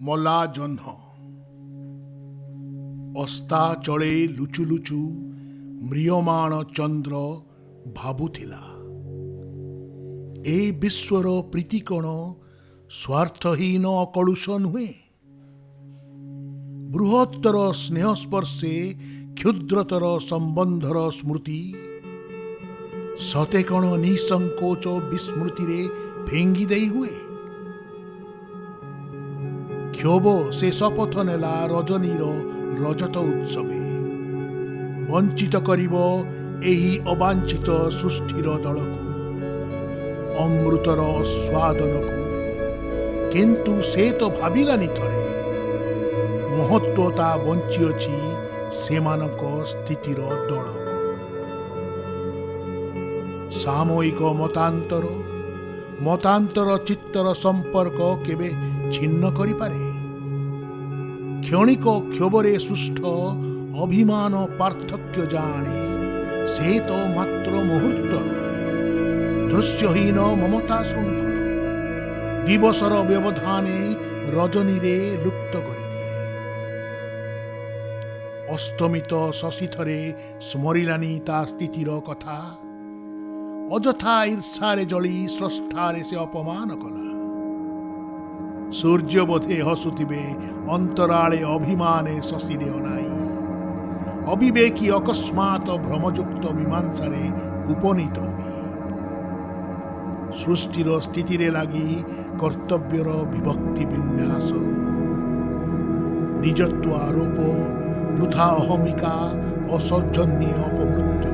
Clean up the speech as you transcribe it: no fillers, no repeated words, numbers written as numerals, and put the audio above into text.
ମଲା ଜହ୍ନ ଅସ୍ତାଚଳେ ଲୁଚୁ ଲୁଚୁ ମ୍ରିୟମାଣ ଚନ୍ଦ୍ର ଭାବୁଥିଲା, ଏ ବିଶ୍ୱର ପ୍ରୀତି କ'ଣ ସ୍ୱାର୍ଥହୀନ ଅକଳୁଷ ନୁହେଁ? ବୃହତ୍ତର ସ୍ନେହସ୍ପର୍ଶେ କ୍ଷୁଦ୍ରତର ସମ୍ବନ୍ଧର ସ୍ମୃତି ସତେ କ'ଣ ନିଃସଙ୍କୋଚ ବିସ୍ମୃତିରେ ଫେଙ୍ଗି ଦେଇ ହୁଏ? କ୍ଷୋଭ ସେ ଶପଥ ନେଲା ରଜନୀର ରଜତ ଉତ୍ସବେ, ବଞ୍ଚିତ କରିବ ଏହି ଅବାଞ୍ଛିତ ସୃଷ୍ଟିର ଦଳକୁ, ଅମୃତର ସ୍ୱାଦନକୁ। କିନ୍ତୁ ସେ ତ ଭାବିଲାନି ଥରେ, ମହତ୍ଵ ତା ବଞ୍ଚିଅଛି ସେମାନଙ୍କ ସ୍ଥିତିର ଦଳକୁ। ସାମୟିକ ମତାନ୍ତର ଚିତ୍ତର ସମ୍ପର୍କ କେବେ ଛିନ୍ନ କରିପାରେ? କ୍ଷଣିକ କ୍ଷୋଭରେ ସୃଷ୍ଟ ଅଭିମାନ ପାର୍ଥକ୍ୟ ଜାଣେ ସେ ତ ମାତ୍ର ମୁହୂର୍ତ୍ତର ଦୃଶ୍ୟହୀନ ମମତା ଶୃଙ୍ଖଳ ଦିବସର ବ୍ୟବଧାନେ ରଜନୀରେ ଲୁପ୍ତ କରିଦିଏ। ଅସ୍ତମିତ ଶଶୀଥରେ ସ୍ମରିଲାନି ତା ସ୍ଥିତିର କଥା, ଅଯଥା ଈର୍ଷାରେ ଜଳି ସ୍ରଷ୍ଟାରେ ସେ ଅପମାନ କଲା। ସୂର୍ଯ୍ୟ ବୋଧେ ହସୁଥିବେ ଅନ୍ତରାଳେ ଅଭିମାନେ ଶଶୀରେ ଅନାଇ, ଅବିବେକୀ ଅକସ୍ମାତ ଭ୍ରମଯୁକ୍ତ ମୀମାଂସାରେ ଉପନୀତ ହୁଏ। ସୃଷ୍ଟିର ସ୍ଥିତିରେ ଲାଗି କର୍ତ୍ତବ୍ୟର ବିଭକ୍ତି ବିନ୍ୟାସ, ନିଜତ୍ୱ ଆରୋପ, ବୃଥା ଅହମିକା, ଅସୌଜନ୍ୟ ଅପମୃତ୍ୟୁ।